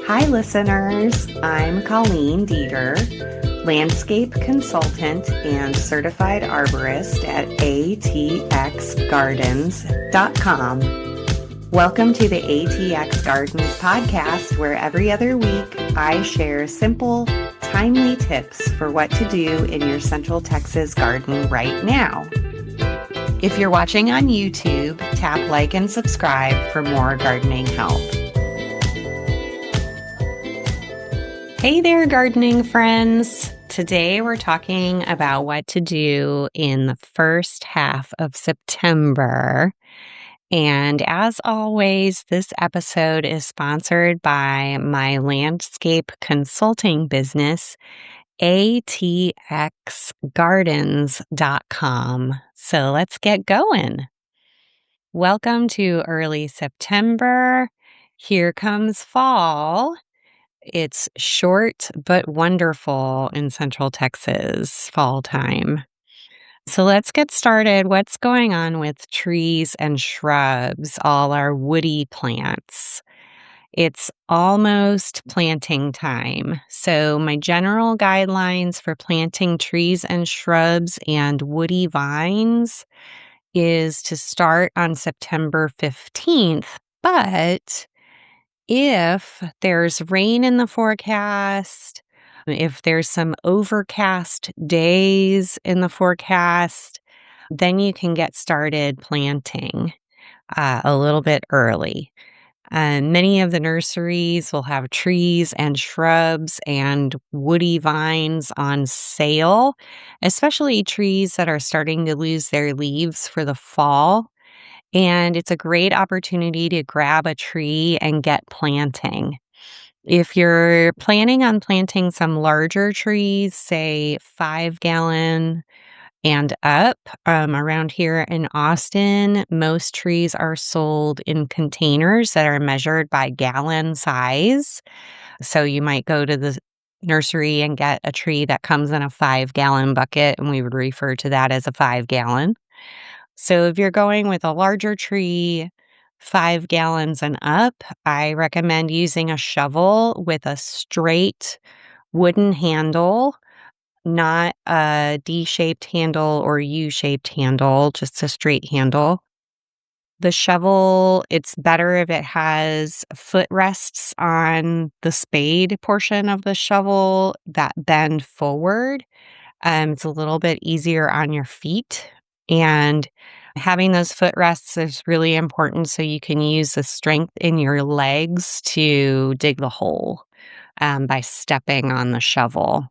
Hi, listeners. I'm Colleen Dieter, landscape consultant and certified arborist at atxgardens.com. Welcome to the ATX Gardens podcast, where every other week I share simple, timely tips for what to do in your Central Texas garden right now. If you're watching on YouTube, tap like and subscribe for more gardening help. Hey there, gardening friends. Today we're talking about what to do in the first half of September. And as always, this episode is sponsored by my landscape consulting business, atxgardens.com. So let's get going. Welcome to early September. Here comes fall. It's short but wonderful in Central Texas fall time. So let's get started. What's going on with trees and shrubs, all our woody plants? It's almost planting time. So my general guidelines for planting trees and shrubs and woody vines is to start on September 15th, but if there's rain in the forecast, if there's some overcast days in the forecast, then you can get started planting a little bit early. Many of the nurseries will have trees and shrubs and woody vines on sale, especially trees that are starting to lose their leaves for the fall. And it's a great opportunity to grab a tree and get planting. If you're planning on planting some larger trees, say 5-gallon and up, around here in Austin, most trees are sold in containers that are measured by gallon size. So you might go to the nursery and get a tree that comes in a 5-gallon bucket, and we would refer to that as a 5-gallon. So if you're going with a larger tree, 5 gallons and up, I recommend using a shovel with a straight wooden handle, not a D-shaped handle or U-shaped handle, just a straight handle. The shovel, it's better if it has footrests on the spade portion of the shovel that bend forward. It's a little bit easier on your feet. And having those footrests is really important so you can use the strength in your legs to dig the hole by stepping on the shovel.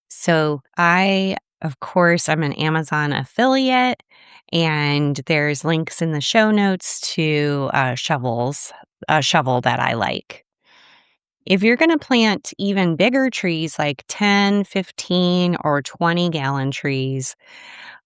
So of course, I'm an Amazon affiliate, and there's links in the show notes to a shovel that I like. If you're going to plant even bigger trees like 10, 15, or 20-gallon trees,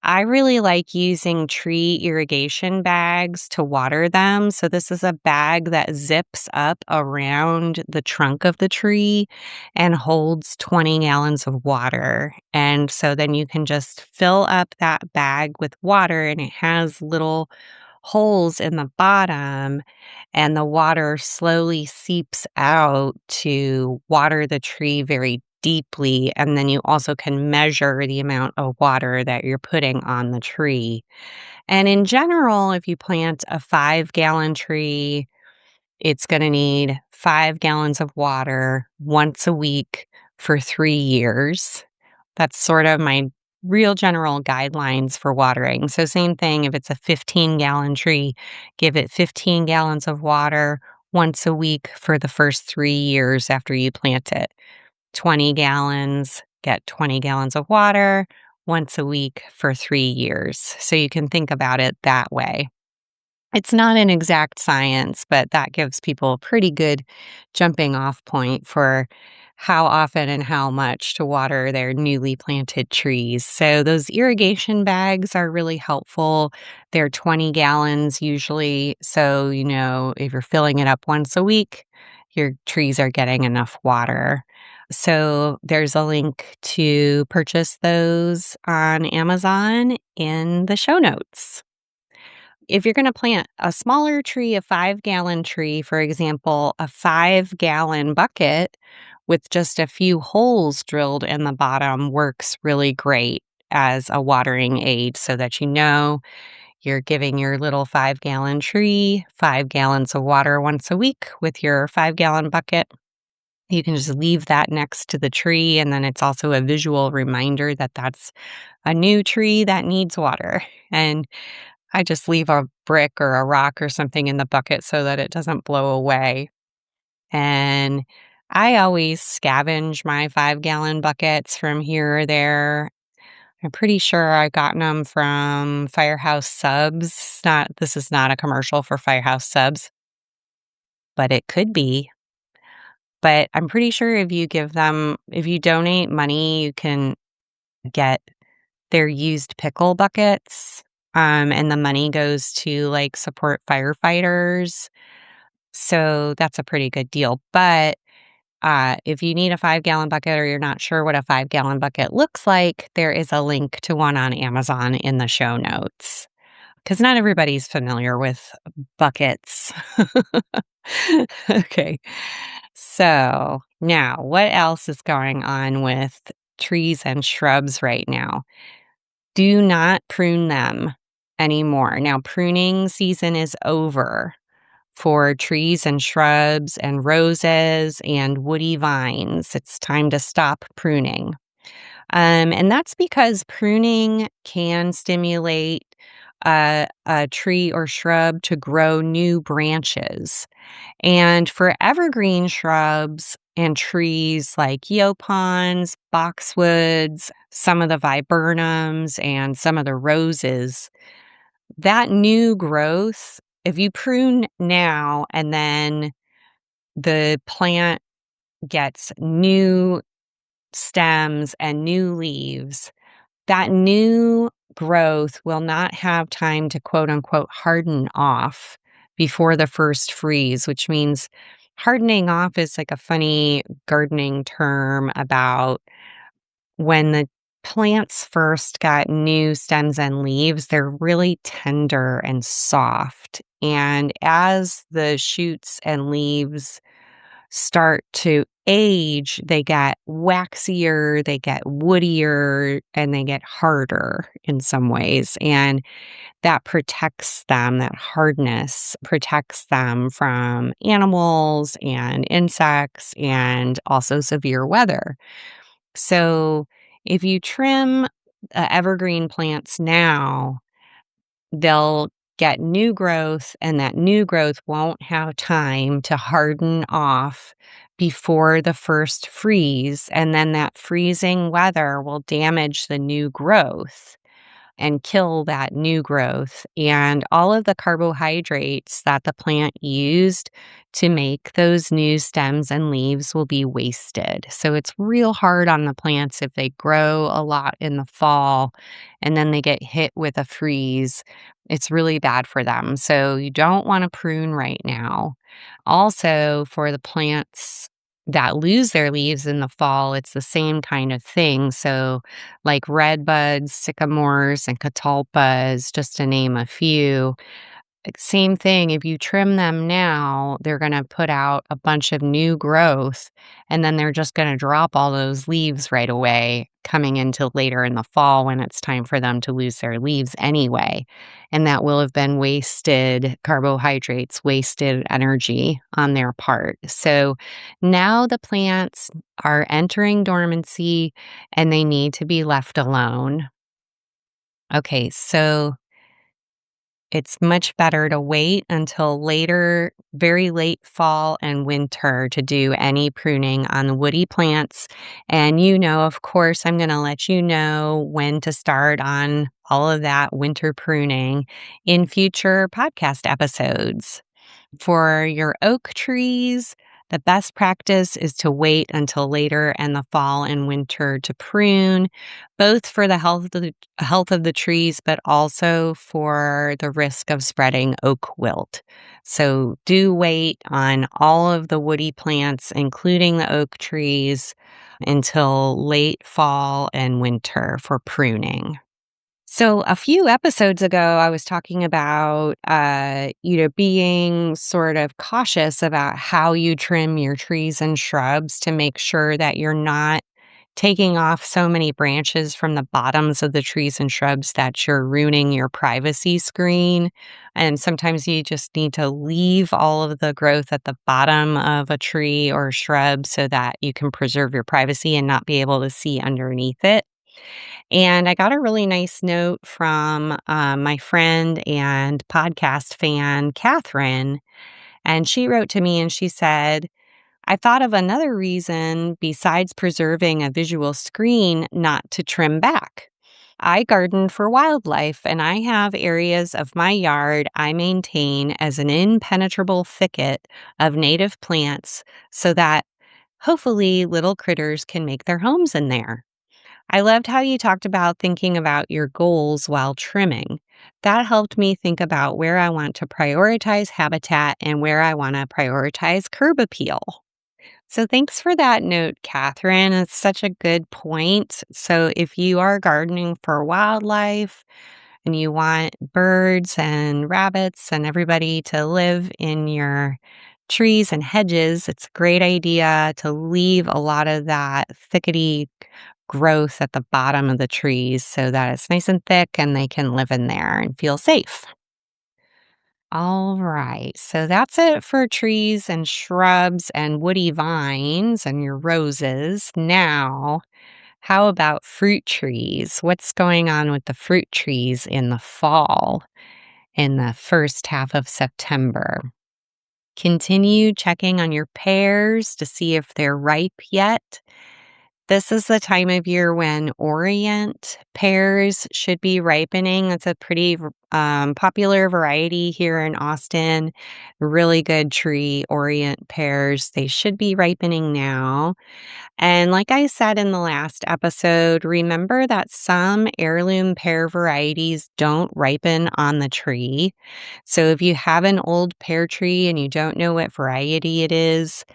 I really like using tree irrigation bags to water them. So this is a bag that zips up around the trunk of the tree and holds 20 gallons of water. And so then you can just fill up that bag with water, and it has little holes in the bottom, and the water slowly seeps out to water the tree very deeply. And then you also can measure the amount of water that you're putting on the tree. And in general, if you plant a 5-gallon tree, it's going to need 5 gallons of water once a week for 3 years. That's sort of my real general guidelines for watering. So same thing, if it's a 15-gallon tree, give it 15 gallons of water once a week for the first 3 years after you plant it. 20 gallons, get 20 gallons of water once a week for 3 years. So you can think about it that way. It's not an exact science, but that gives people a pretty good jumping off point for how often and how much to water their newly planted trees. So those irrigation bags are really helpful. They're 20 gallons usually. So, if you're filling it up once a week, your trees are getting enough water. So there's a link to purchase those on Amazon in the show notes. if you're gonna plant a smaller tree, a 5-gallon tree, for example, a 5-gallon bucket with just a few holes drilled in the bottom works really great as a watering aid so that you know you're giving your little 5-gallon tree 5 gallons of water once a week with your 5-gallon bucket. You can just leave that next to the tree, and then it's also a visual reminder that that's a new tree that needs water. And I just leave a brick or a rock or something in the bucket so that it doesn't blow away. And I always scavenge my 5-gallon buckets from here or there. I'm pretty sure I gotten them from Firehouse Subs. Not This is not a commercial for Firehouse Subs, but it could be. But I'm pretty sure if you donate money, you can get their used pickle buckets, and the money goes to, like, support firefighters, so that's a pretty good deal, but, if you need a 5-gallon bucket or you're not sure what a 5-gallon bucket looks like, there is a link to one on Amazon in the show notes, because not everybody's familiar with buckets. Okay. So, now what else is going on with trees and shrubs right now? Do not prune them anymore. Now, pruning season is over for trees and shrubs and roses and woody vines. It's time to stop pruning. And that's because pruning can stimulate a tree or shrub to grow new branches. And for evergreen shrubs and trees like yaupons, boxwoods, some of the viburnums, and some of the roses, that new growth, if you prune now and then the plant gets new stems and new leaves, that new growth will not have time to quote unquote harden off before the first freeze, which means hardening off is like a funny gardening term about when the plants first got new stems and leaves, they're really tender and soft. And as the shoots and leaves start to age, they get waxier, they get woodier, and they get harder in some ways. And that protects them, that hardness protects them from animals and insects and also severe weather. So if you trim evergreen plants now, they'll get new growth, and that new growth won't have time to harden off before the first freeze. And then that freezing weather will damage the new growth and kill that new growth. And all of the carbohydrates that the plant used to make those new stems and leaves will be wasted. So it's real hard on the plants if they grow a lot in the fall and then they get hit with a freeze. It's really bad for them. So you don't want to prune right now. Also, for the plants that lose their leaves in the fall, it's the same kind of thing. So, like redbuds, sycamores, and catalpas, just to name a few. Same thing, if you trim them now, they're going to put out a bunch of new growth, and then they're just going to drop all those leaves right away, coming into later in the fall when it's time for them to lose their leaves anyway. And that will have been wasted carbohydrates, wasted energy on their part. So now the plants are entering dormancy and they need to be left alone. Okay, so it's much better to wait until later, very late fall and winter to do any pruning on the woody plants. And of course, I'm going to let you know when to start on all of that winter pruning in future podcast episodes. For your oak trees, the best practice is to wait until later in the fall and winter to prune, both for the health of the trees, but also for the risk of spreading oak wilt. So do wait on all of the woody plants, including the oak trees, until late fall and winter for pruning. So a few episodes ago, I was talking about, being sort of cautious about how you trim your trees and shrubs to make sure that you're not taking off so many branches from the bottoms of the trees and shrubs that you're ruining your privacy screen. And sometimes you just need to leave all of the growth at the bottom of a tree or shrub so that you can preserve your privacy and not be able to see underneath it. And I got a really nice note from my friend and podcast fan, Catherine. And she wrote to me and she said, I thought of another reason besides preserving a visual screen not to trim back. I garden for wildlife and I have areas of my yard I maintain as an impenetrable thicket of native plants so that hopefully little critters can make their homes in there. I loved how you talked about thinking about your goals while trimming. That helped me think about where I want to prioritize habitat and where I want to prioritize curb appeal. So thanks for that note, Catherine. It's such a good point. So if you are gardening for wildlife and you want birds and rabbits and everybody to live in your trees and hedges, it's a great idea to leave a lot of that thickety growth at the bottom of the trees so that it's nice and thick and they can live in there and feel safe. All right. So that's it for trees and shrubs and woody vines and your roses. Now, how about fruit trees? What's going on with the fruit trees in the fall, in the first half of September? Continue checking on your pears to see if they're ripe yet. This is the time of year when Orient pears should be ripening. It's a pretty popular variety here in Austin. Really good tree, Orient pears. They should be ripening now. And like I said in the last episode, remember that some heirloom pear varieties don't ripen on the tree. So if you have an old pear tree and you don't know what variety it is,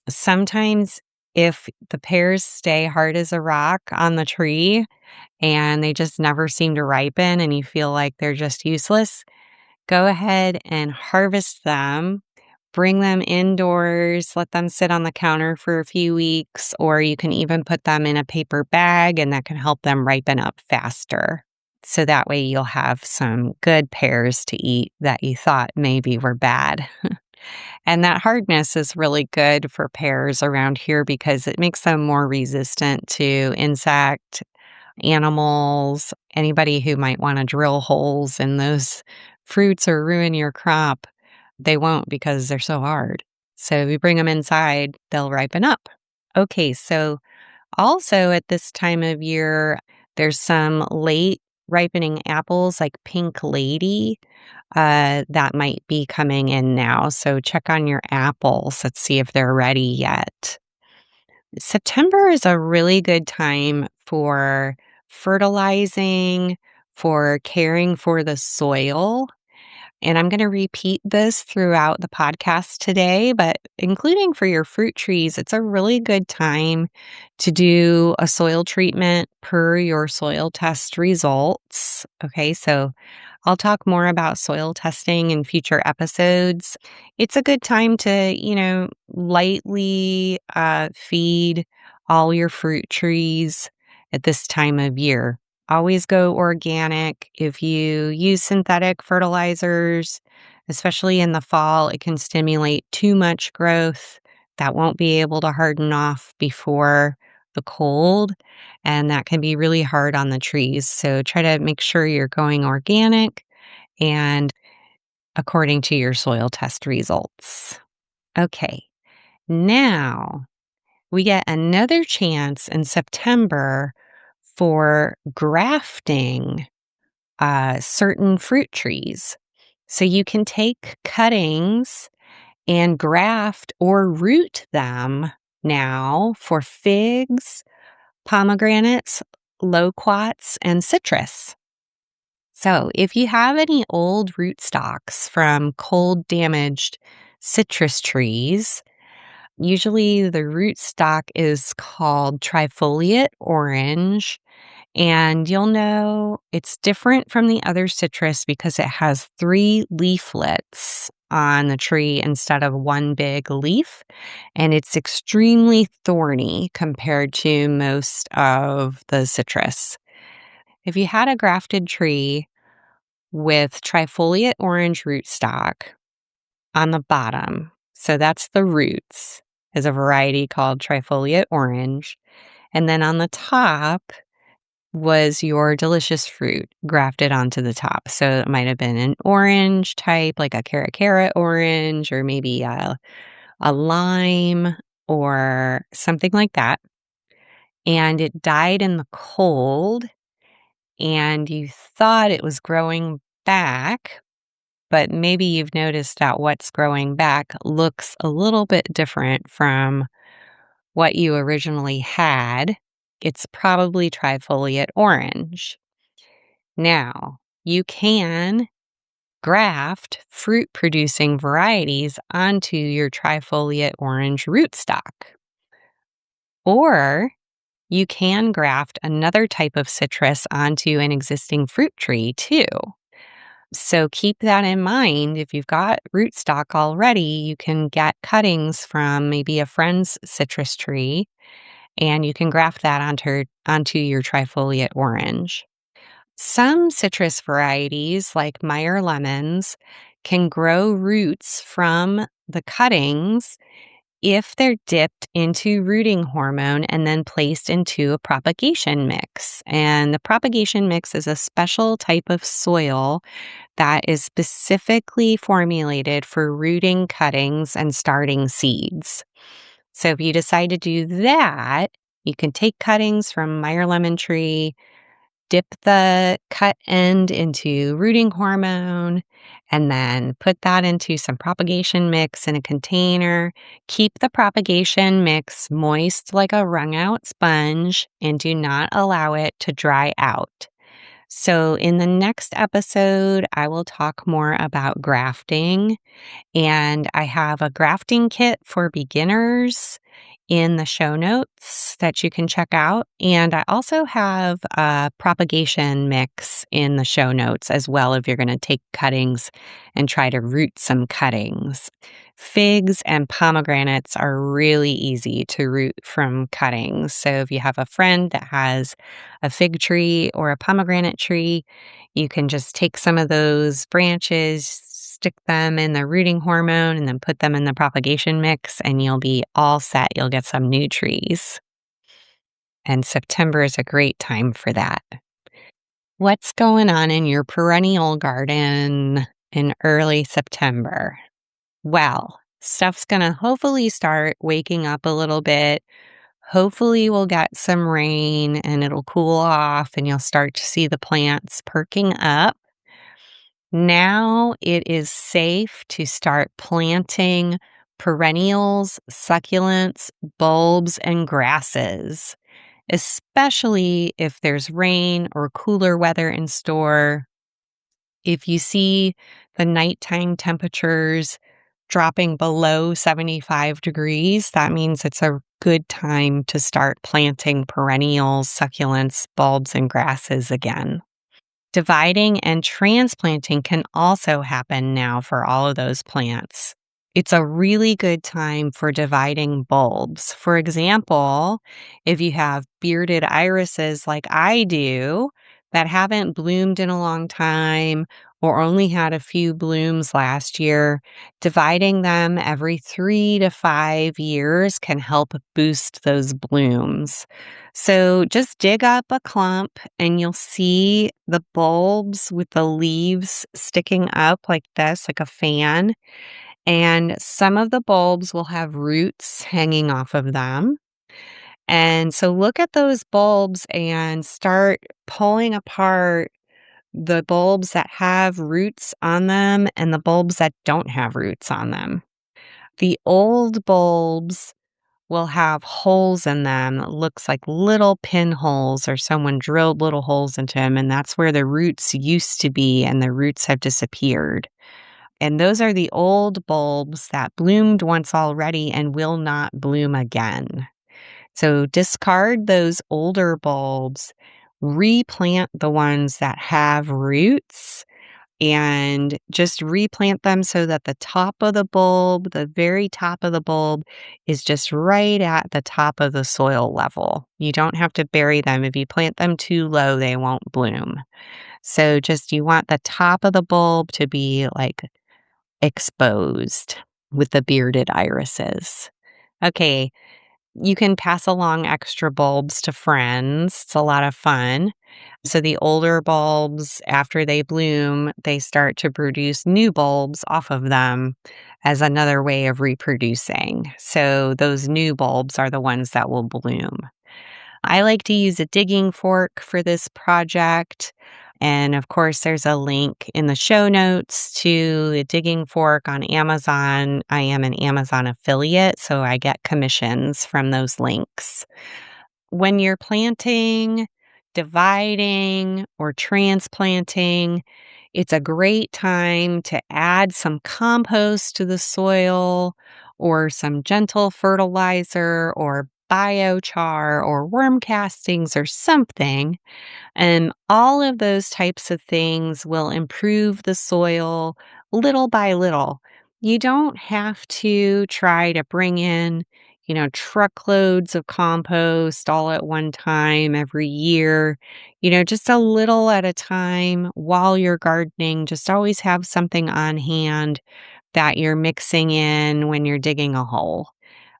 sometimes if the pears stay hard as a rock on the tree and they just never seem to ripen and you feel like they're just useless, go ahead and harvest them. Bring them indoors, let them sit on the counter for a few weeks, or you can even put them in a paper bag and that can help them ripen up faster. So that way you'll have some good pears to eat that you thought maybe were bad. And that hardness is really good for pears around here because it makes them more resistant to insect, animals, anybody who might want to drill holes in those fruits or ruin your crop. They won't because they're so hard. So if you bring them inside, they'll ripen up. Okay, so also at this time of year, there's some late ripening apples like Pink Lady that might be coming in now. So check on your apples. Let's see if they're ready yet. September is a really good time for fertilizing, for caring for the soil. And I'm going to repeat this throughout the podcast today, but including for your fruit trees, it's a really good time to do a soil treatment per your soil test results. Okay, so I'll talk more about soil testing in future episodes. It's a good time to, lightly feed all your fruit trees at this time of year. Always go organic. If you use synthetic fertilizers, especially in the fall, it can stimulate too much growth that won't be able to harden off before the cold, and that can be really hard on the trees. So try to make sure you're going organic and according to your soil test results. Okay, now we get another chance in September for grafting certain fruit trees. So you can take cuttings and graft or root them now for figs, pomegranates, loquats, and citrus. So if you have any old rootstocks from cold damaged citrus trees, usually the rootstock is called trifoliate orange. And you'll know it's different from the other citrus because it has 3 leaflets on the tree instead of one big leaf. And it's extremely thorny compared to most of the citrus. If you had a grafted tree with trifoliate orange rootstock on the bottom, so that's the roots, is a variety called trifoliate orange. And then on the top was your delicious fruit grafted onto the top. So it might have been an orange type, like a cara orange, or maybe a lime or something like that. And it died in the cold, and you thought it was growing back, but maybe you've noticed that what's growing back looks a little bit different from what you originally had. It's probably trifoliate orange. Now, you can graft fruit producing varieties onto your trifoliate orange rootstock. Or you can graft another type of citrus onto an existing fruit tree too. So keep that in mind. If you've got rootstock already, you can get cuttings from maybe a friend's citrus tree and you can graft that onto your trifoliate orange. Some citrus varieties, like Meyer lemons, can grow roots from the cuttings if they're dipped into rooting hormone and then placed into a propagation mix. And the propagation mix is a special type of soil that is specifically formulated for rooting cuttings and starting seeds. So if you decide to do that, you can take cuttings from Meyer lemon tree, dip the cut end into rooting hormone, and then put that into some propagation mix in a container. Keep the propagation mix moist like a wrung out sponge and do not allow it to dry out. So, in the next episode, I will talk more about grafting, and I have a grafting kit for beginners in the show notes that you can check out. And I also have a propagation mix in the show notes as well if you're going to take cuttings and try to root some cuttings. Figs and pomegranates are really easy to root from cuttings. So if you have a friend that has a fig tree or a pomegranate tree, you can just take some of those branches, stick them in the rooting hormone, and then put them in the propagation mix, and you'll be all set. You'll get some new trees. And September is a great time for that. What's going on in your perennial garden in early September? Well, stuff's going to hopefully start waking up a little bit. Hopefully, we'll get some rain and it'll cool off, and you'll start to see the plants perking up. Now it is safe to start planting perennials, succulents, bulbs, and grasses, especially if there's rain or cooler weather in store. If you see the nighttime temperatures dropping below 75 degrees, that means it's a good time to start planting perennials, succulents, bulbs, and grasses again. Dividing and transplanting can also happen now for all of those plants. It's a really good time for dividing bulbs. For example, if you have bearded irises like I do that haven't bloomed in a long time or only had a few blooms last year, dividing them every 3 to 5 years can help boost those blooms. So just dig up a clump and you'll see the bulbs with the leaves sticking up like this, like a fan. And some of the bulbs will have roots hanging off of them. And so look at those bulbs and start pulling apart the bulbs that have roots on them and the bulbs that don't have roots on them. The old bulbs will have holes in them that looks like little pinholes or someone drilled little holes into them, and that's where the roots used to be, and the roots have disappeared. And those are the old bulbs that bloomed once already and will not bloom again. So discard those older bulbs, replant the ones that have roots and just replant them so that the top of the bulb, the very top of the bulb, is just right at the top of the soil level. You don't have to bury them. If you plant them too low, they won't bloom. So just you want the top of the bulb to be like exposed with the bearded irises. Okay, you can pass along extra bulbs to friends. It's a lot of fun. So the older bulbs, after they bloom, they start to produce new bulbs off of them as another way of reproducing. So those new bulbs are the ones that will bloom. I like to use a digging fork for this project. And of course, there's a link in the show notes to a digging fork on Amazon. I am an Amazon affiliate, so I get commissions from those links. When you're planting, dividing, or transplanting, it's a great time to add some compost to the soil or some gentle fertilizer or biochar or worm castings or something. And all of those types of things will improve the soil little by little. You don't have to try to bring in, truckloads of compost all at one time every year. Just a little at a time while you're gardening. Just always have something on hand that you're mixing in when you're digging a hole.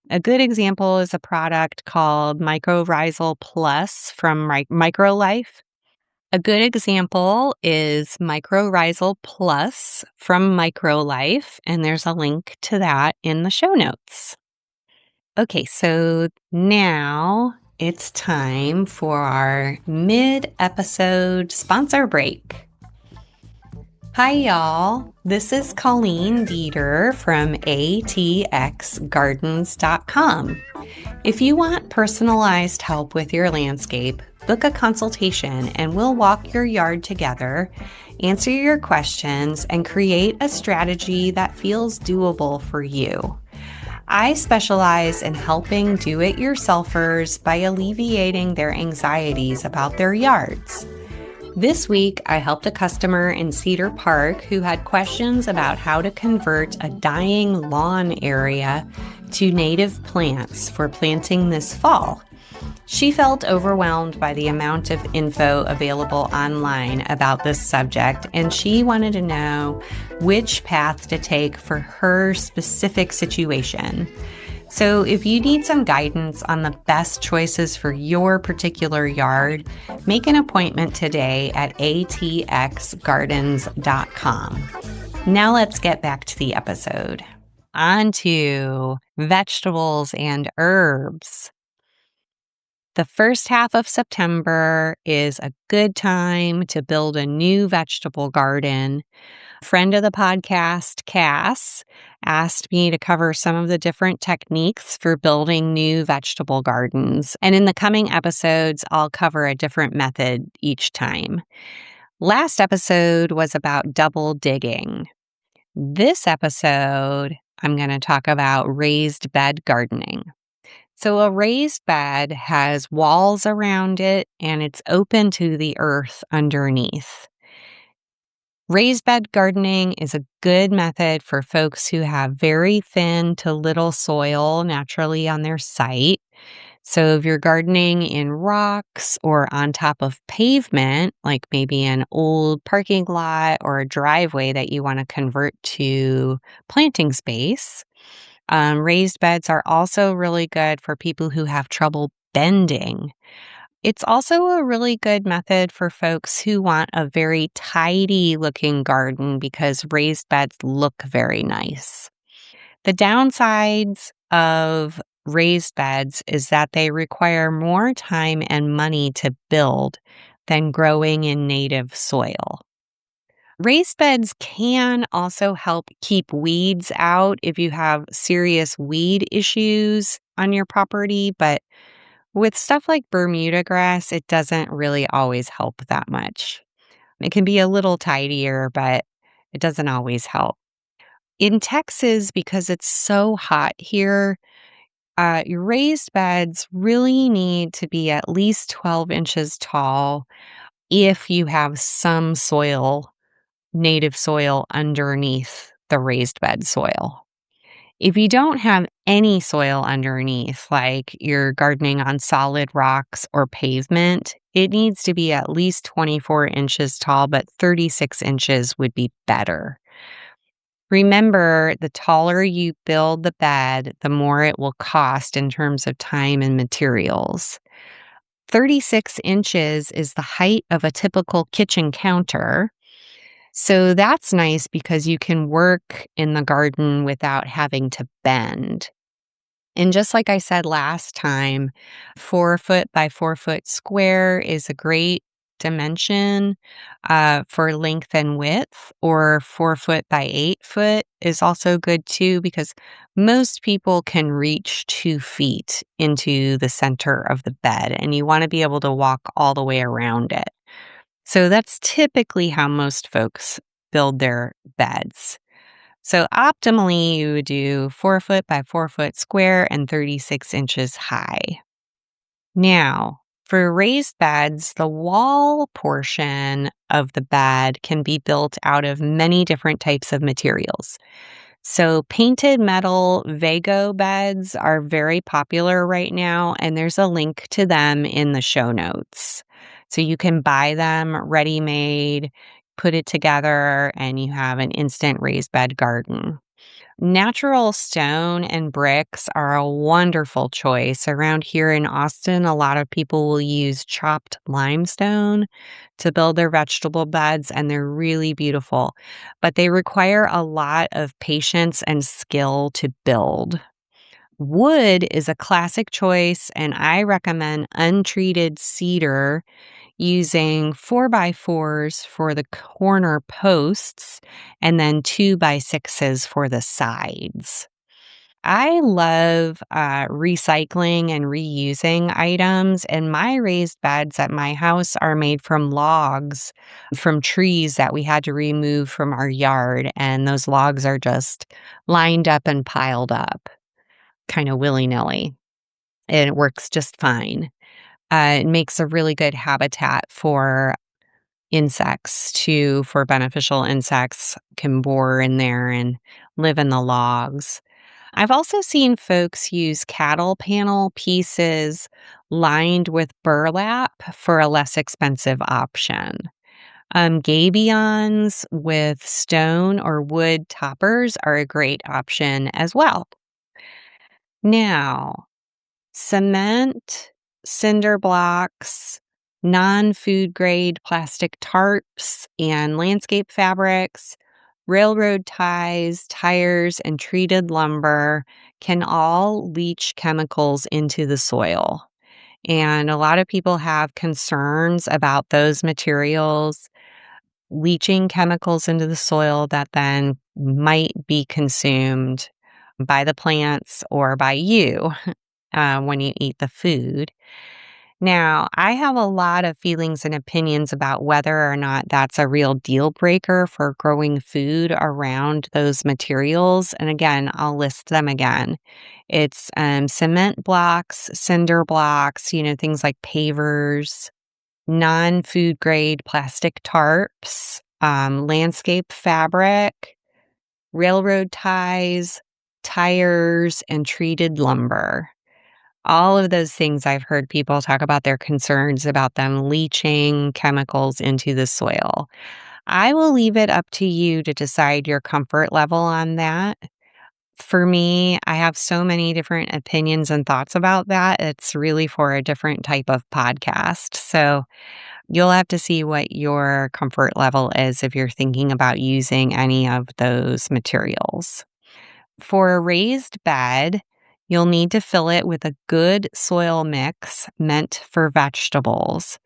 A good example is a product called Mycorrhizal Plus from MicroLife. A good example is Mycorrhizal Plus from MicroLife, and there's a link to that in the show notes. Okay, so now it's time for our mid-episode sponsor break. Hi, y'all. This is Colleen Dieter from atxgardens.com. If you want personalized help with your landscape, book a consultation and we'll walk your yard together, answer your questions, and create a strategy that feels doable for you. I specialize in helping do-it-yourselfers by alleviating their anxieties about their yards. This week, I helped a customer in Cedar Park who had questions about how to convert a dying lawn area to native plants for planting this fall. She felt overwhelmed by the amount of info available online about this subject, and she wanted to know which path to take for her specific situation. So if you need some guidance on the best choices for your particular yard, make an appointment today at atxgardens.com. Now let's get back to the episode. On to vegetables and herbs. The first half of September is a good time to build a new vegetable garden. Friend of the podcast, Cass, asked me to cover some of the different techniques for building new vegetable gardens. And in the coming episodes, I'll cover a different method each time. Last episode was about double digging. This episode, I'm going to talk about raised bed gardening. So a raised bed has walls around it and it's open to the earth underneath. Raised bed gardening is a good method for folks who have very thin to little soil naturally on their site. So if you're gardening in rocks or on top of pavement, like maybe an old parking lot or a driveway that you want to convert to planting space, raised beds are also really good for people who have trouble bending. It's also a really good method for folks who want a very tidy looking garden because raised beds look very nice. The downsides of raised beds is that they require more time and money to build than growing in native soil. Raised beds can also help keep weeds out if you have serious weed issues on your property, but with stuff like Bermuda grass, it doesn't really always help that much. It can be a little tidier, but it doesn't always help. In Texas, because it's so hot here, Your raised beds really need to be at least 12 inches tall if you have some soil, native soil underneath the raised bed soil. If you don't have any soil underneath, like you're gardening on solid rocks or pavement, it needs to be at least 24 inches tall, but 36 inches would be better. Remember, the taller you build the bed, the more it will cost in terms of time and materials. 36 inches is the height of a typical kitchen counter. So that's nice because you can work in the garden without having to bend. And just like I said last time, 4 foot by 4 foot square is a great dimension for length and width, or 4 foot by 8 foot is also good too, because most people can reach 2 feet into the center of the bed, and you want to be able to walk all the way around it. So that's typically how most folks build their beds. So optimally, you would do 4 foot by 4 foot square and 36 inches high. Now, for raised beds, the wall portion of the bed can be built out of many different types of materials. So, painted metal Vago beds are very popular right now, and there's a link to them in the show notes. So, you can buy them ready made, put it together, and you have an instant raised bed garden. Natural stone and bricks are a wonderful choice. Around here in Austin, a lot of people will use chopped limestone to build their vegetable beds, and they're really beautiful. But they require a lot of patience and skill to build. Wood is a classic choice, and I recommend untreated cedar using 4x4s for the corner posts and then 2x6s for the sides. I love recycling and reusing items, and my raised beds at my house are made from logs from trees that we had to remove from our yard. And those logs are just lined up and piled up kind of willy nilly. And it works just fine. It makes a really good habitat for insects too, for beneficial insects can bore in there and live in the logs. I've also seen folks use cattle panel pieces lined with burlap for a less expensive option. Gabions with stone or wood toppers are a great option as well. Now, cement, cinder blocks, non-food grade plastic tarps, and landscape fabrics, railroad ties, tires, and treated lumber can all leach chemicals into the soil. And a lot of people have concerns about those materials leaching chemicals into the soil that then might be consumed by the plants or by you when you eat the food. Now, I have a lot of feelings and opinions about whether or not that's a real deal breaker for growing food around those materials. And again, I'll list them again. It's cement blocks, cinder blocks, things like pavers, non-food grade plastic tarps, landscape fabric, railroad ties, tires, and treated lumber. All of those things I've heard people talk about their concerns about them leaching chemicals into the soil. I will leave it up to you to decide your comfort level on that. For me, I have so many different opinions and thoughts about that. It's really for a different type of podcast. So you'll have to see what your comfort level is if you're thinking about using any of those materials. For a raised bed, you'll need to fill it with a good soil mix meant for vegetables.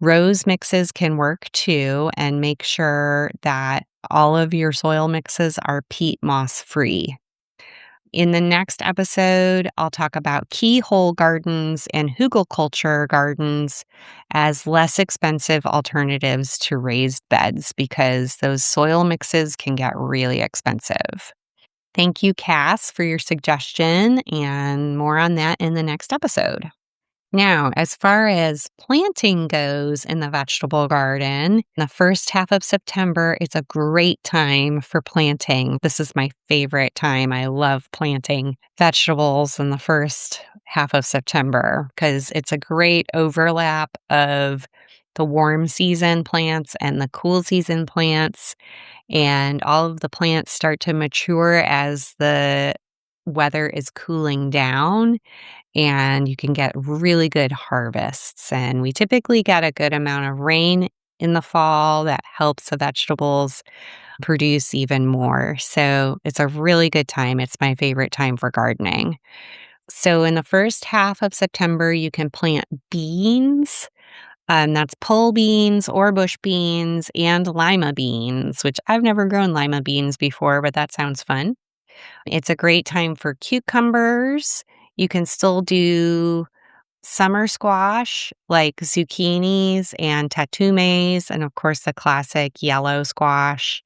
Rose mixes can work too, and make sure that all of your soil mixes are peat moss free. In the next episode, I'll talk about keyhole gardens and hugelkultur gardens as less expensive alternatives to raised beds because those soil mixes can get really expensive. Thank you, Cass, for your suggestion, and more on that in the next episode. Now, as far as planting goes in the vegetable garden, the first half of September is a great time for planting. This is my favorite time. I love planting vegetables in the first half of September because it's a great overlap of the warm season plants and the cool season plants. And all of the plants start to mature as the weather is cooling down and you can get really good harvests. And we typically get a good amount of rain in the fall that helps the vegetables produce even more. So it's a really good time. It's my favorite time for gardening. So in the first half of September, you can plant beans. That's pole beans or bush beans and lima beans, which I've never grown lima beans before, but that sounds fun. It's a great time for cucumbers. You can still do summer squash like zucchinis and tatumes, and of course, the classic yellow squash.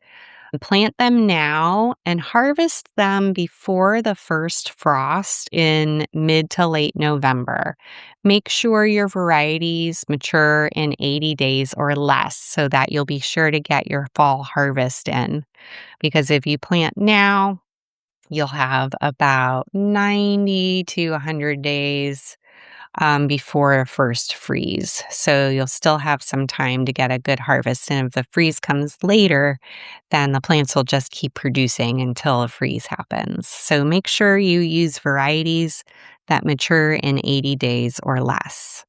Plant them now and harvest them before the first frost in mid to late November. Make sure your varieties mature in 80 days or less so that you'll be sure to get your fall harvest in. Because if you plant now, you'll have about 90 to 100 days before a first freeze. So you'll still have some time to get a good harvest. And if the freeze comes later, then the plants will just keep producing until a freeze happens. So make sure you use varieties that mature in 80 days or less.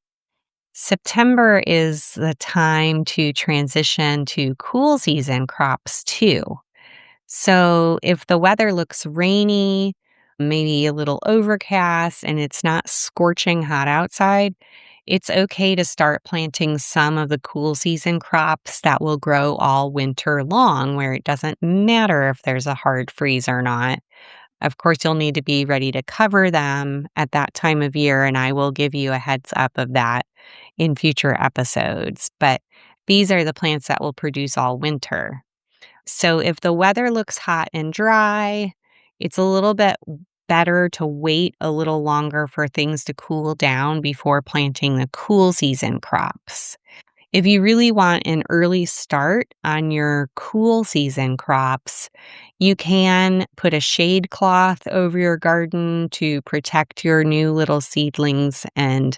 September is the time to transition to cool season crops too. So if the weather looks rainy, maybe a little overcast, and it's not scorching hot outside, it's okay to start planting some of the cool season crops that will grow all winter long, where it doesn't matter if there's a hard freeze or not. Of course, you'll need to be ready to cover them at that time of year, and I will give you a heads up of that in future episodes. But these are the plants that will produce all winter. So if the weather looks hot and dry, it's a little bit better to wait a little longer for things to cool down before planting the cool season crops. If you really want an early start on your cool season crops, you can put a shade cloth over your garden to protect your new little seedlings and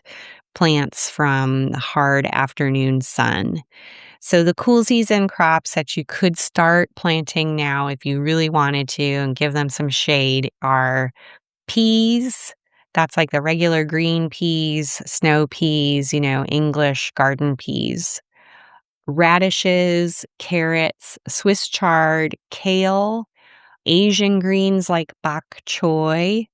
plants from the hard afternoon sun. So the cool season crops that you could start planting now if you really wanted to and give them some shade are peas. That's like the regular green peas, snow peas, English garden peas. Radishes, carrots, Swiss chard, kale, Asian greens like bok choy,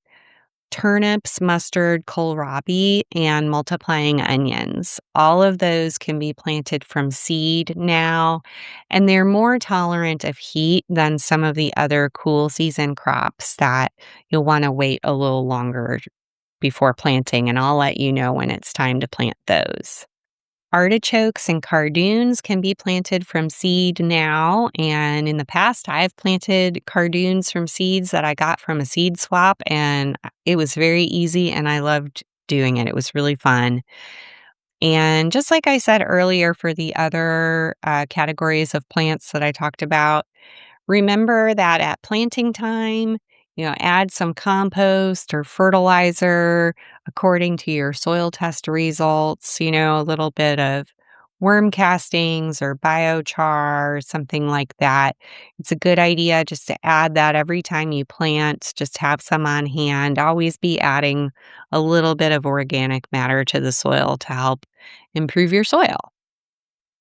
turnips, mustard, kohlrabi, and multiplying onions. All of those can be planted from seed now, and they're more tolerant of heat than some of the other cool season crops that you'll want to wait a little longer before planting, and I'll let you know when it's time to plant those. Artichokes and cardoons can be planted from seed now, and in the past, I've planted cardoons from seeds that I got from a seed swap, and it was very easy, and I loved doing it. It was really fun. And just like I said earlier for the other categories of plants that I talked about, remember that at planting time, add some compost or fertilizer according to your soil test results, a little bit of worm castings or biochar, something like that. It's a good idea just to add that every time you plant, just have some on hand. Always be adding a little bit of organic matter to the soil to help improve your soil.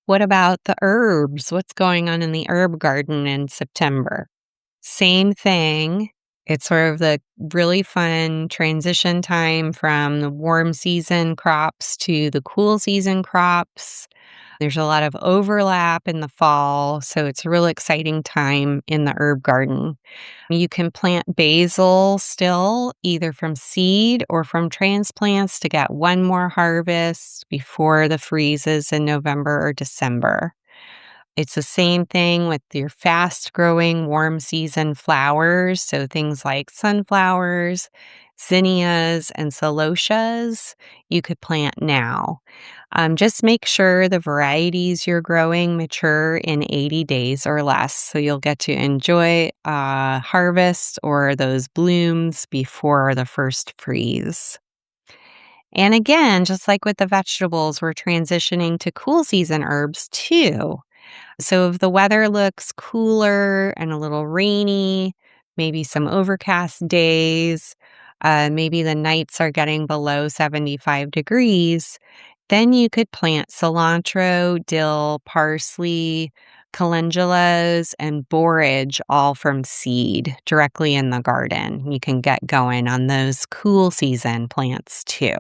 What about the herbs? What's going on in the herb garden in September? Same thing. It's sort of the really fun transition time from the warm season crops to the cool season crops. There's a lot of overlap in the fall, so it's a real exciting time in the herb garden. You can plant basil still, either from seed or from transplants to get one more harvest before the freezes in November or December. It's the same thing with your fast growing warm season flowers. So things like sunflowers, zinnias, and celotias you could plant now. Just make sure the varieties you're growing mature in 80 days or less. So you'll get to enjoy harvest or those blooms before the first freeze. And again, just like with the vegetables, we're transitioning to cool season herbs too. So if the weather looks cooler and a little rainy, maybe some overcast days, maybe the nights are getting below 75 degrees, then you could plant cilantro, dill, parsley, calendulas, and borage all from seed directly in the garden. You can get going on those cool season plants too.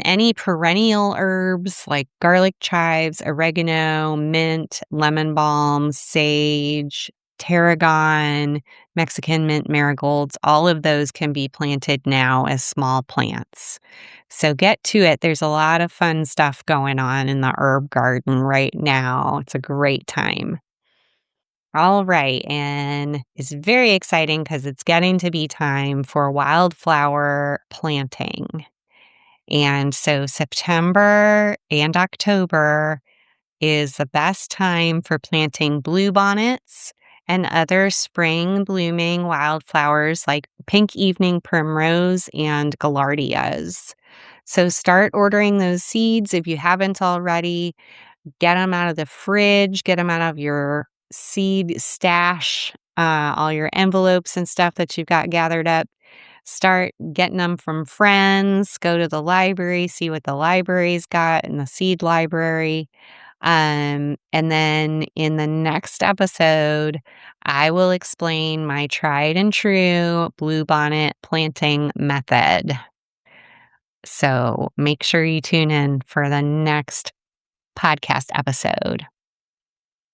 Any perennial herbs like garlic chives, oregano, mint, lemon balm, sage, tarragon, Mexican mint marigolds, all of those can be planted now as small plants. So get to it. There's a lot of fun stuff going on in the herb garden right now. It's a great time. All right. And it's very exciting because it's getting to be time for wildflower planting. And so September and October is the best time for planting bluebonnets and other spring blooming wildflowers like pink evening primrose and gaillardias. So start ordering those seeds if you haven't already. Get them out of the fridge, get them out of your seed stash, all your envelopes and stuff that you've got gathered up. Start getting them from friends, go to the library, see what the library's got in the seed library. And then in the next episode, I will explain my tried and true bluebonnet planting method. So make sure you tune in for the next podcast episode.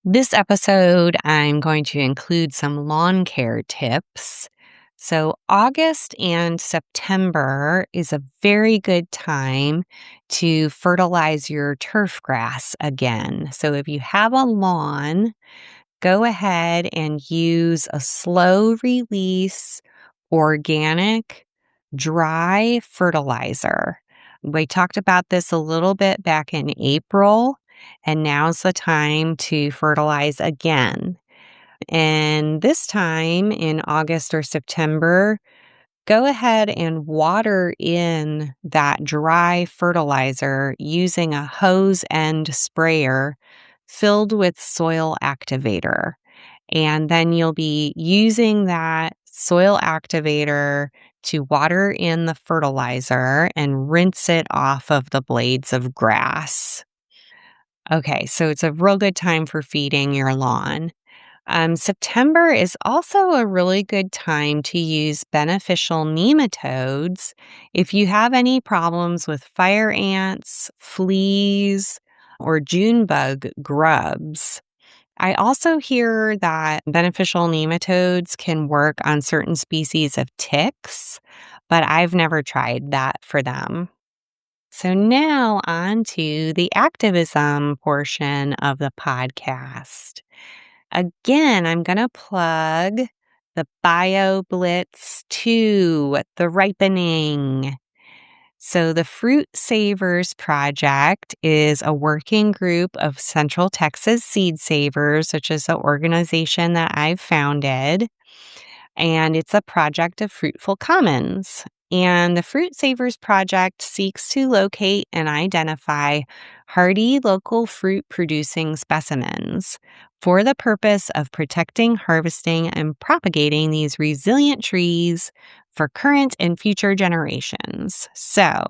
This episode, I'm going to include some lawn care tips. So, August and September is a very good time to fertilize your turf grass again. So, if you have a lawn, go ahead and use a slow release organic dry fertilizer. We talked about this a little bit back in April, and now's the time to fertilize again. And this time in August or September, go ahead and water in that dry fertilizer using a hose end sprayer filled with soil activator. And then you'll be using that soil activator to water in the fertilizer and rinse it off of the blades of grass. Okay, so it's a real good time for feeding your lawn. September is also a really good time to use beneficial nematodes if you have any problems with fire ants, fleas, or June bug grubs. I also hear that beneficial nematodes can work on certain species of ticks, but I've never tried that for them. So now on to the activism portion of the podcast. Again, I'm going to plug the BioBlitz 2, the ripening. So, the Fruit Savers Project is a working group of Central Texas seed savers, which is an organization that I've founded. And it's a project of Fruitful Commons. And the Fruit Savers Project seeks to locate and identify hardy local fruit producing specimens for the purpose of protecting, harvesting, and propagating these resilient trees for current and future generations. So,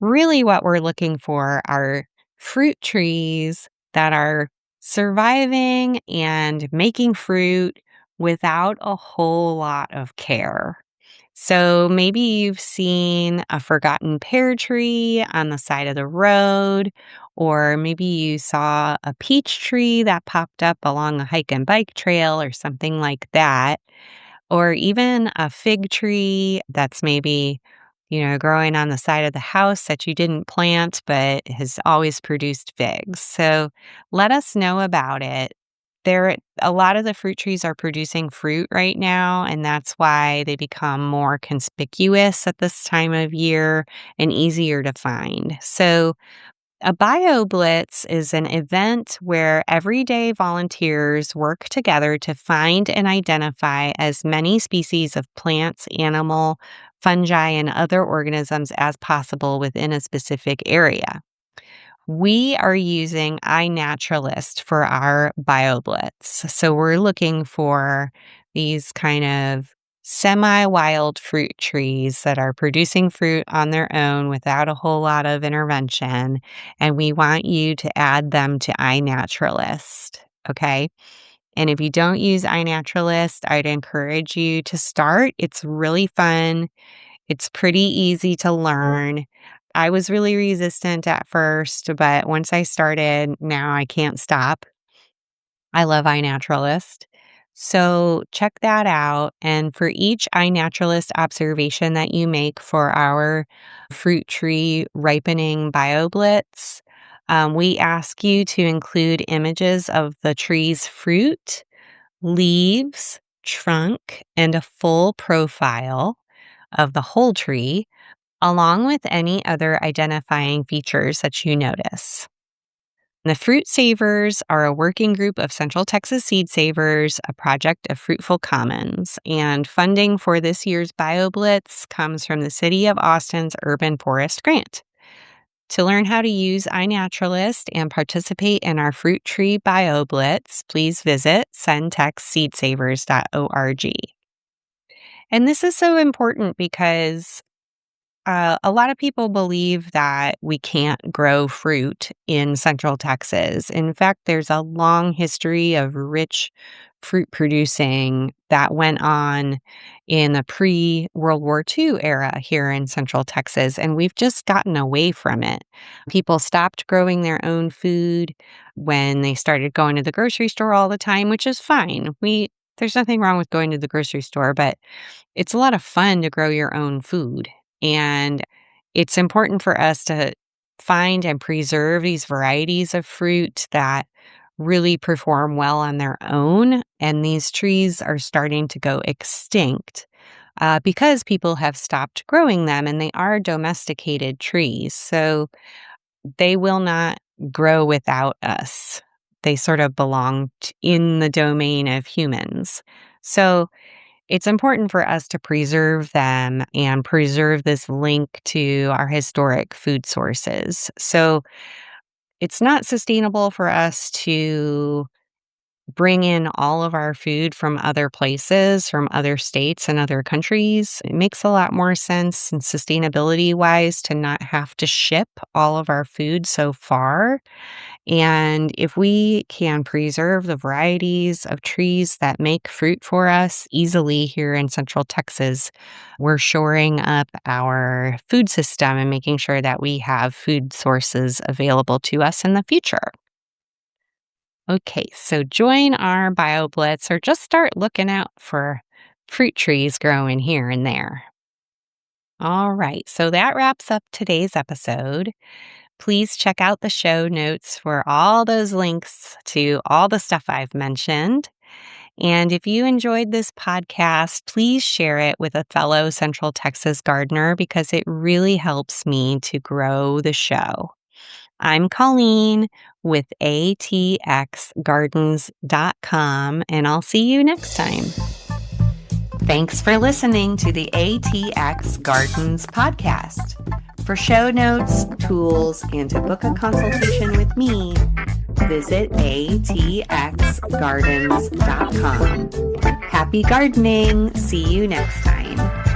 really, what we're looking for are fruit trees that are surviving and making fruit without a whole lot of care. So maybe you've seen a forgotten pear tree on the side of the road, or maybe you saw a peach tree that popped up along a hike and bike trail or something like that, or even a fig tree that's maybe growing on the side of the house that you didn't plant but has always produced figs. So let us know about it. A lot of the fruit trees are producing fruit right now, and that's why they become more conspicuous at this time of year and easier to find. So a BioBlitz is an event where everyday volunteers work together to find and identify as many species of plants, animal, fungi, and other organisms as possible within a specific area. We are using iNaturalist for our BioBlitz. So we're looking for these kind of semi-wild fruit trees that are producing fruit on their own without a whole lot of intervention. And we want you to add them to iNaturalist. Okay. And if you don't use iNaturalist, I'd encourage you to start. It's really fun. It's pretty easy to learn. I was really resistant at first, but once I started, now I can't stop. I love iNaturalist. So check that out. And for each iNaturalist observation that you make for our fruit tree ripening BioBlitz, we ask you to include images of the tree's fruit, leaves, trunk, and a full profile of the whole tree, along with any other identifying features that you notice. The Fruit Savers are a working group of Central Texas seed savers, a project of Fruitful Commons, and funding for this year's BioBlitz comes from the City of Austin's Urban Forest Grant. To learn how to use iNaturalist and participate in our Fruit Tree BioBlitz, please visit centexseedsavers.org. And this is so important because a lot of people believe that we can't grow fruit in Central Texas. In fact, there's a long history of rich fruit producing that went on in the pre-World War II era here in Central Texas, and we've just gotten away from it. People stopped growing their own food when they started going to the grocery store all the time, which is fine. There's nothing wrong with going to the grocery store, but it's a lot of fun to grow your own food. And it's important for us to find and preserve these varieties of fruit that really perform well on their own. And these trees are starting to go extinct because people have stopped growing them, and they are domesticated trees. So they will not grow without us. They sort of belong in the domain of humans. So it's important for us to preserve them and preserve this link to our historic food sources. So it's not sustainable for us to bring in all of our food from other places, from other states and other countries. It makes a lot more sense and sustainability wise to not have to ship all of our food so far. And if we can preserve the varieties of trees that make fruit for us easily here in Central Texas, we're shoring up our food system and making sure that we have food sources available to us in the future. Okay, so join our BioBlitz or just start looking out for fruit trees growing here and there. All right, so that wraps up today's episode. Please check out the show notes for all those links to all the stuff I've mentioned. And if you enjoyed this podcast, please share it with a fellow Central Texas gardener because it really helps me to grow the show. I'm Colleen with atxgardens.com, and I'll see you next time. Thanks for listening to the ATX Gardens podcast. For show notes, tools, and to book a consultation with me, visit atxgardens.com. Happy gardening! See you next time.